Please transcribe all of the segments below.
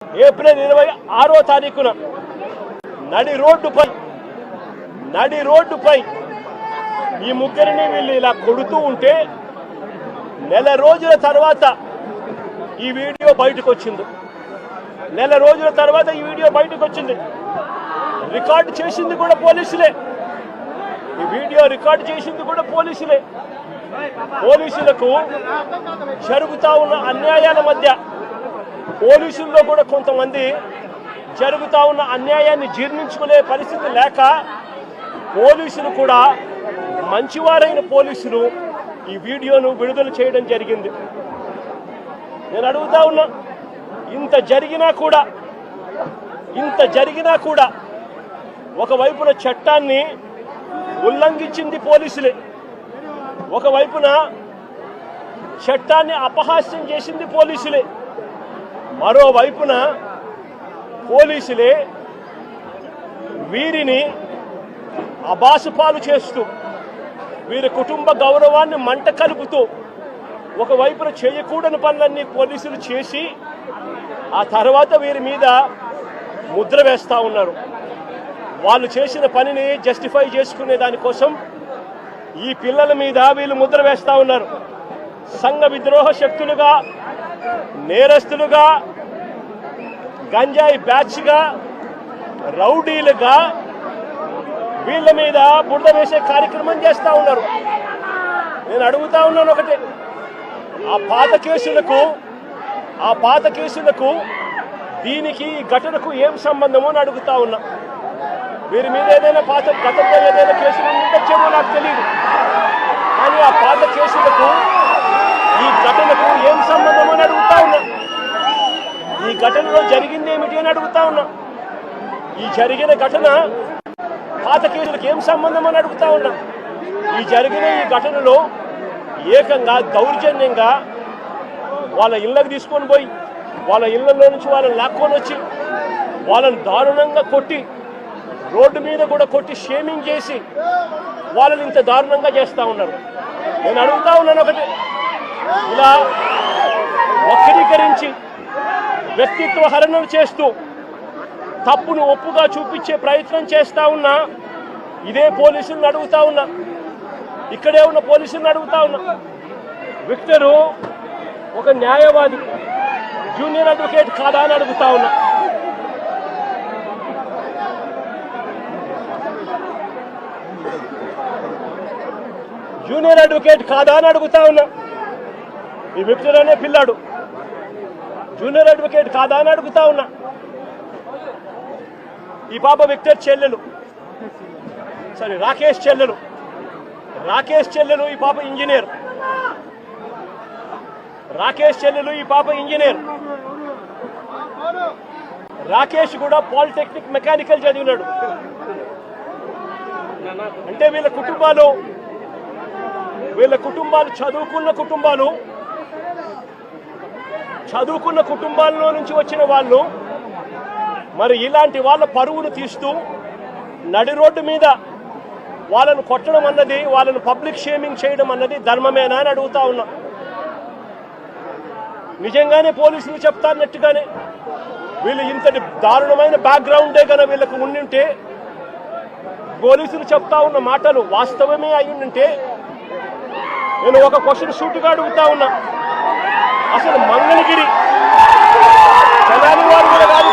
April 26వ తారీఖున నడి రోడ్డుపై ఈ ముగ్గురిని వీళ్ళు ఇలా కొడుతూ ఉంటే నెల రోజుల తర్వాత ఈ వీడియో బయటకు వచ్చింది. రికార్డు చేసింది కూడా పోలీసులే. ఈ వీడియో రికార్డు చేసింది కూడా పోలీసులే. పోలీసులకు జరుగుతా ఉన్న అన్యాయాల మధ్య పోలీసుల్లో కూడా కొంతమంది జరుగుతా ఉన్న అన్యాయాన్ని జీర్ణించుకునే పరిస్థితి లేక పోలీసులు కూడా మంచివారైన పోలీసులు ఈ వీడియోను విడుదల చేయడం జరిగింది. నేను అడుగుతా ఉన్నా, ఇంత జరిగినా కూడా ఒకవైపున చట్టాన్ని ఉల్లంఘించింది పోలీసులే, ఒకవైపున చట్టాన్ని అపహాస్యం చేసింది పోలీసులే, మరోవైపున పోలీసులే వీరిని అబాసుపాలు చేస్తూ వీరి కుటుంబ గౌరవాన్ని మంట కలుపుతూ ఒకవైపున చేయకూడని పనులన్నీ పోలీసులు చేసి ఆ తర్వాత వీరి మీద ముద్ర వేస్తూ ఉన్నారు. వాళ్ళు చేసిన పనిని జస్టిఫై చేసుకునే దానికోసం ఈ పిల్లల మీద వీళ్ళు ముద్ర వేస్తూ ఉన్నారు. సంఘ విద్రోహ శక్తులుగా, నేరస్తులుగా, గంజాయి బ్యాచ్గా, రౌడీలుగా వీళ్ళ మీద బురద వేసే కార్యక్రమం చేస్తూ ఉన్నారు. నేను అడుగుతా ఉన్నాను ఒకటే, ఆ పాత కేసులకు దీనికి ఈ ఘటనకు ఏం సంబంధమో అని అడుగుతా ఉన్నా. వీరి మీద ఏదైనా గతంలో ఏదైనా కేసులు ఉండొచ్చేమో నాకు తెలియదు, కానీ ఆ పాత కేసులకు ఈ ఘటనకు ఏం సంబంధమో అని అడుగుతా ఉన్నా. ఈ ఘటనలో జరిగింది ఏమిటి అని అడుగుతా ఉన్నా. ఈ జరిగిన ఘటన పాత కేసులకు ఏం సంబంధం అని అడుగుతా ఉన్నా. ఈ ఘటనలో ఏకంగా దౌర్జన్యంగా వాళ్ళ ఇళ్ళకు తీసుకొని పోయి వాళ్ళ ఇళ్లలో నుంచి వాళ్ళని లాక్కొని వచ్చి వాళ్ళని దారుణంగా కొట్టి, రోడ్డు మీద కూడా కొట్టి షేమింగ్ చేసి వాళ్ళని ఇంత దారుణంగా చేస్తూ ఉన్నారు. నేను అడుగుతా ఉన్నాను ఒకటి, ఇలా వక్రీకరించి వ్యక్తిత్వ హరణలు చేస్తూ తప్పును ఒప్పుగా చూపించే ప్రయత్నం చేస్తూ ఉన్నా ఇదే పోలీసులను అడుగుతా ఉన్నా, ఇక్కడే ఉన్న పోలీసులను అడుగుతా ఉన్నా. విక్టరు ఒక న్యాయవాది, జూనియర్ అడ్వకేట్ కాదా అని అడుగుతా ఉన్నా. జూనియర్ అడ్వకేట్ కాదా అని అడుగుతా ఉన్నా. ఈ విక్టర్ అనే పిల్లాడు జూనియర్ అడ్వకేట్ కాదా అని అడుగుతా ఉన్నా. ఈ పాప విక్టర్ చెల్లెలు, రాకేష్ చెల్లెలు, ఈ పాప ఇంజనీర్. రాకేష్ కూడా పాలిటెక్నిక్ మెకానికల్ చదివినాడు. అంటే వీళ్ళ కుటుంబాలు చదువుకున్న కుటుంబాల్లో నుంచి వచ్చిన వాళ్ళు మరి ఇలాంటి వాళ్ళ పరువును తీస్తూ నడి రోడ్డు మీద వాళ్ళను కొట్టడం అన్నది, వాళ్ళను పబ్లిక్ షేమింగ్ చేయడం అన్నది ధర్మమేనా అని అడుగుతా ఉన్నా. నిజంగానే పోలీసులు చెప్తారన్నట్టుగానే వీళ్ళు ఇంతటి దారుణమైన బ్యాక్గ్రౌండే కనుక వీళ్ళకు ఉండింటే, పోలీసులు చెప్తా ఉన్న మాటలు వాస్తవమే అయి ఉండింటే, నేను ఒక క్వశ్చన్ సూటిగా అడుగుతా ఉన్నా. అసలు మంగళగిరి తెనాలి వారు కూడా కాదు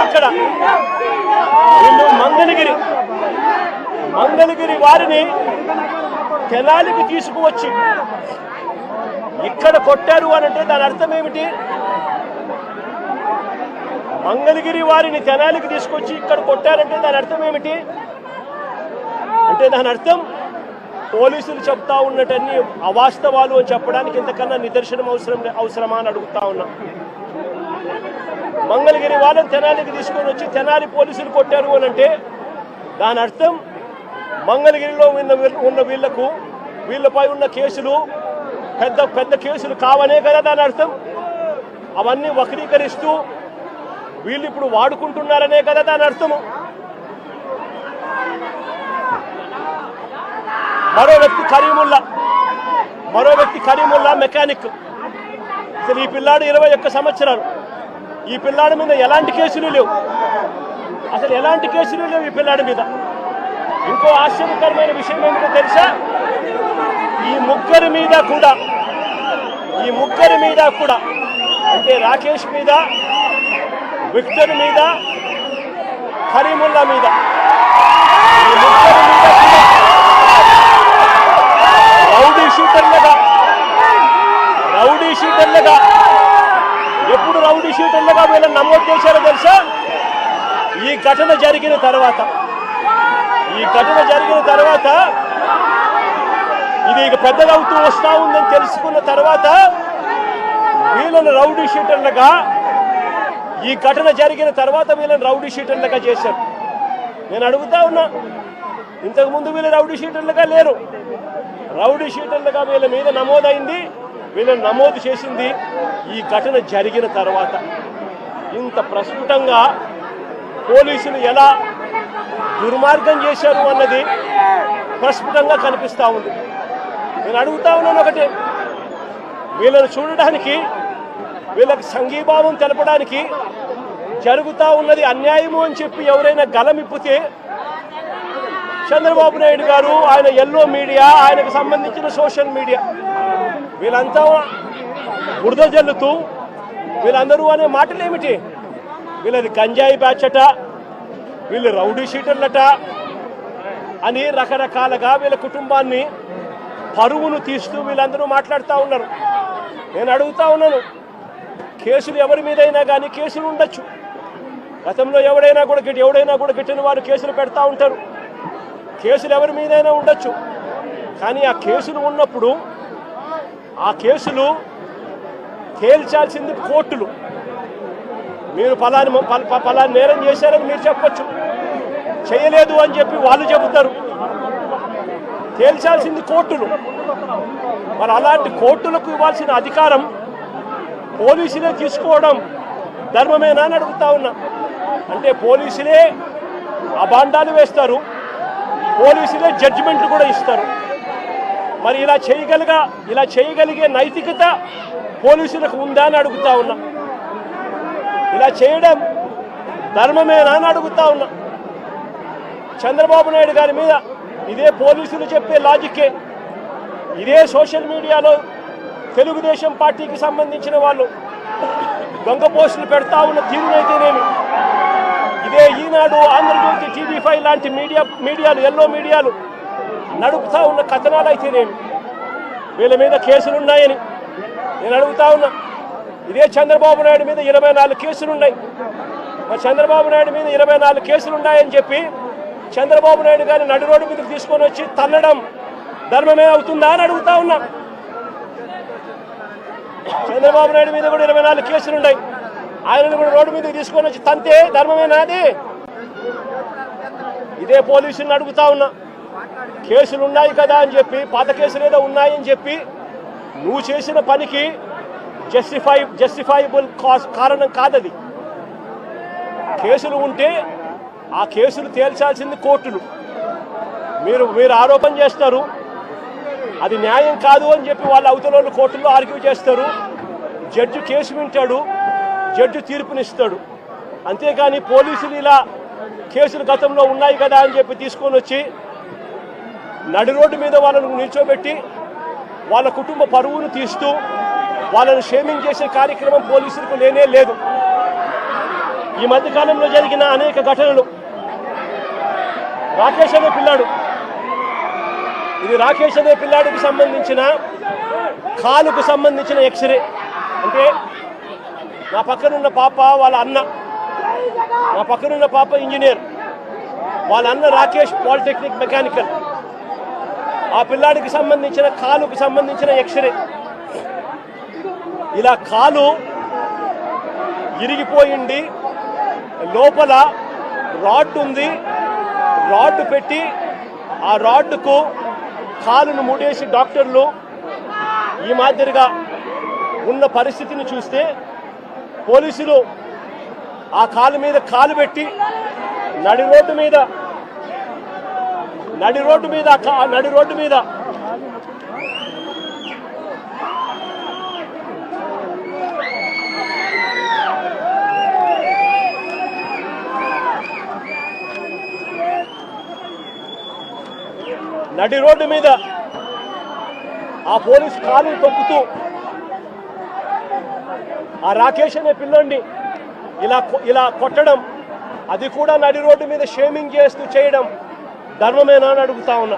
ఇక్కడ, వీళ్ళు మంగళగిరి వారిని తెనాలికి తీసుకువచ్చి ఇక్కడ కొట్టారు అని అంటే దాని అర్థం ఏమిటి? మంగళగిరి వారిని తెనాలికి తీసుకొచ్చి ఇక్కడ కొట్టారంటే దాని అర్థం ఏమిటి? అంటే దాని అర్థం పోలీసులు చెప్తా ఉన్నటన్ని అవాస్తవాలు అని చెప్పడానికి ఇంతకన్నా నిదర్శనం అవసరమా అని అడుగుతా ఉన్నా. మంగళగిరి వాళ్ళని తెనాలికి తీసుకొని వచ్చి తెనాలి పోలీసులు కొట్టారు అని అంటే దాని అర్థం మంగళగిరిలో ఉన్న వీళ్ళపై ఉన్న కేసులు పెద్ద కేసులు కావనే కదా దాని అర్థం. అవన్నీ వక్రీకరిస్తూ వీళ్ళు ఇప్పుడు వాడుకుంటున్నారనే కదా దాని అర్థము. మరో వ్యక్తి కరీముల్లా మెకానిక్. అసలు ఈ పిల్లాడు 21 సంవత్సరాలు. ఈ పిల్లాడి మీద ఎలాంటి కేసులు లేవు, అసలు ఎలాంటి కేసులు లేవు ఈ పిల్లాడి మీద. ఇంకో ఆశ్చర్యకరమైన విషయం ఏమిటో తెలుసా, ఈ ముగ్గురి మీద కూడా అంటే రాకేష్ మీద, విక్టర్ మీద, కరీముల్లా మీద, ఈ ముగ్గురి మీద కూడా రౌడీ షీటర్లుగా ఎప్పుడు రౌడీ షీటర్లుగా వీళ్ళని నమోదు చేశారో తెలుసా, ఈ ఘటన జరిగిన తర్వాత ఇది ఇక పెద్దదవుతూ వస్తూ ఉందని తెలుసుకున్న తర్వాత వీళ్ళని రౌడీ షీటర్లుగా, ఈ ఘటన జరిగిన తర్వాత వీళ్ళని రౌడీ షీటర్లుగా చేశారు. నేను అడుగుతా ఉన్నా, ఇంతకుముందు వీళ్ళు రౌడీ షీటర్లుగా లేరు. రౌడీ షీటర్లుగా వీళ్ళ మీద నమోదైంది, వీళ్ళని నమోదు చేసింది ఈ ఘటన జరిగిన తర్వాత. ఇంత ప్రస్ఫుటంగా పోలీసులు ఎలా దుర్మార్గం చేశారు అన్నది ప్రస్ఫుటంగా కనిపిస్తూ ఉంది. నేను అడుగుతా ఉన్నాను ఒకటే, వీళ్ళని చూడడానికి, వీళ్ళకి సంఘీభావం తెలపడానికి జరుగుతూ ఉన్నది అన్యాయము అని చెప్పి ఎవరైనా గలమిప్పితే చంద్రబాబు నాయుడు గారు, ఆయన ఎల్లో మీడియా, ఆయనకు సంబంధించిన సోషల్ మీడియా వీళ్ళంతా బురద జల్లుతూ వీళ్ళందరూ అనే మాటలు ఏమిటి, వీళ్ళది గంజాయి బ్యాచట, వీళ్ళు రౌడీ షీటర్లట అని రకరకాలుగా వీళ్ళ కుటుంబాన్ని పరువును తీస్తూ వీళ్ళందరూ మాట్లాడుతూ ఉన్నారు. నేను అడుగుతా ఉన్నాను, కేసులు ఎవరి మీదైనా కానీ కేసులు ఉండొచ్చు. గతంలో ఎవడైనా కూడా గిట్టిన వారు కేసులు పెడతా ఉంటారు. కేసులు ఎవరి మీదైనా ఉండొచ్చు. కానీ ఆ కేసులు ఉన్నప్పుడు ఆ కేసులు తేల్చాల్సింది కోర్టులు. మీరు ఫలాని నేరం చేశారని మీరు చెప్పచ్చు, చేయలేదు అని చెప్పి వాళ్ళు చెబుతారు. తేల్చాల్సింది కోర్టులు. మరి అలాంటి కోర్టులకు ఇవ్వాల్సిన అధికారం పోలీసులే తీసుకోవడం ధర్మమేనా అని అడుగుతా ఉన్నా. అంటే పోలీసులే అబాండాలు వేస్తారు, పోలీసులే జడ్జిమెంట్లు కూడా ఇస్తారు. మరి ఇలా చేయగలిగే నైతికత పోలీసులకు ఉందా అని అడుగుతా ఉన్నా. ఇలా చేయడం ధర్మమేనా అని అడుగుతా ఉన్నా. చంద్రబాబు నాయుడు గారి మీద ఇదే పోలీసులు చెప్పే లాజిక్కే, ఇదే సోషల్ మీడియాలో తెలుగుదేశం పార్టీకి సంబంధించిన వాళ్ళు దొంగ పోస్టులు పెడతా ఉన్న తీరునైతేనేమి, ఇదే ఈనాడు, ఆంధ్రజ్యోతి, TV5 లాంటి మీడియాలు ఎల్లో మీడియాలు నడుపుతా ఉన్న కథనాలు అయితేనేమి, వీళ్ళ మీద కేసులున్నాయని నేను అడుగుతా ఉన్నా. ఇదే చంద్రబాబు నాయుడు మీద 24 కేసులున్నాయి. మరి చంద్రబాబు నాయుడు మీద 24 కేసులున్నాయని చెప్పి చంద్రబాబు నాయుడు గారిని నడి రోడ్డు మీదకి తీసుకొని వచ్చి తల్లడం ధర్మమే అవుతుందా అని అడుగుతా ఉన్నా. చంద్రబాబు నాయుడు మీద కూడా 24 కేసులున్నాయి. ఆయనను కూడా రోడ్డు మీదకి తీసుకొని వచ్చి తంతే ధర్మమేనా అది? ఇదే పోలీసులను అడుగుతా ఉన్నా. కేసులు ఉన్నాయి కదా అని చెప్పి, పాత కేసులు ఏదో ఉన్నాయని చెప్పి నువ్వు చేసిన పనికి జస్టిఫైబుల్ కారణం కాదది. కేసులు ఉంటే ఆ కేసులు తేల్చాల్సింది కోర్టులు. మీరు ఆరోపణ చేస్తారు, అది న్యాయం కాదు అని చెప్పి వాళ్ళ అవతల కోర్టుల్లో ఆర్గ్యూ చేస్తారు. జడ్జి కేసు వింటాడు, జడ్జి తీర్పునిస్తాడు. అంతేకాని పోలీసులు ఇలా కేసులు గతంలో ఉన్నాయి కదా అని చెప్పి తీసుకొని వచ్చి నడి రోడ్డు మీద వాళ్ళను నిల్చోబెట్టి వాళ్ళ కుటుంబ పరువును తీస్తూ వాళ్ళను షేమింగ్ చేసే కార్యక్రమం పోలీసులకు లేనే లేదు. ఈ మధ్యకాలంలో జరిగిన అనేక ఘటనలు, రాకేష్ అనే పిల్లాడు, ఇది రాకేష్ అనే పిల్లాడికి సంబంధించిన కాలుకు సంబంధించిన ఎక్స్రే. అంటే నా పక్కనున్న పాప వాళ్ళ అన్న, నా పక్కనున్న పాప ఇంజనీర్, వాళ్ళ అన్న రాకేష్ పాలిటెక్నిక్ మెకానికల్. ఆ పిల్లాడికి సంబంధించిన కాలుకు సంబంధించిన ఎక్స్రే. ఇలా కాలు ఇరిగిపోయింది, లోపల రాడ్ ఉంది, రాడ్ పెట్టి ఆ రాడ్కు కాలును ముడేసి డాక్టర్లు ఈ మాదిరిగా ఉన్న పరిస్థితిని చూస్తే పోలీసులు ఆ కాలు మీద కాలు పెట్టి నడి రోడ్డు మీద నడి రోడ్డు మీద ఆ పోలీస్ కాలు తొక్కుతూ ఆ రాకేష్ అనే పిల్లోడిని ఇలా కొట్టడం, అది కూడా నడి రోడ్డు మీద షేమింగ్ చేస్తూ చేయడం ధర్మమేనా అని అడుగుతా ఉన్నా.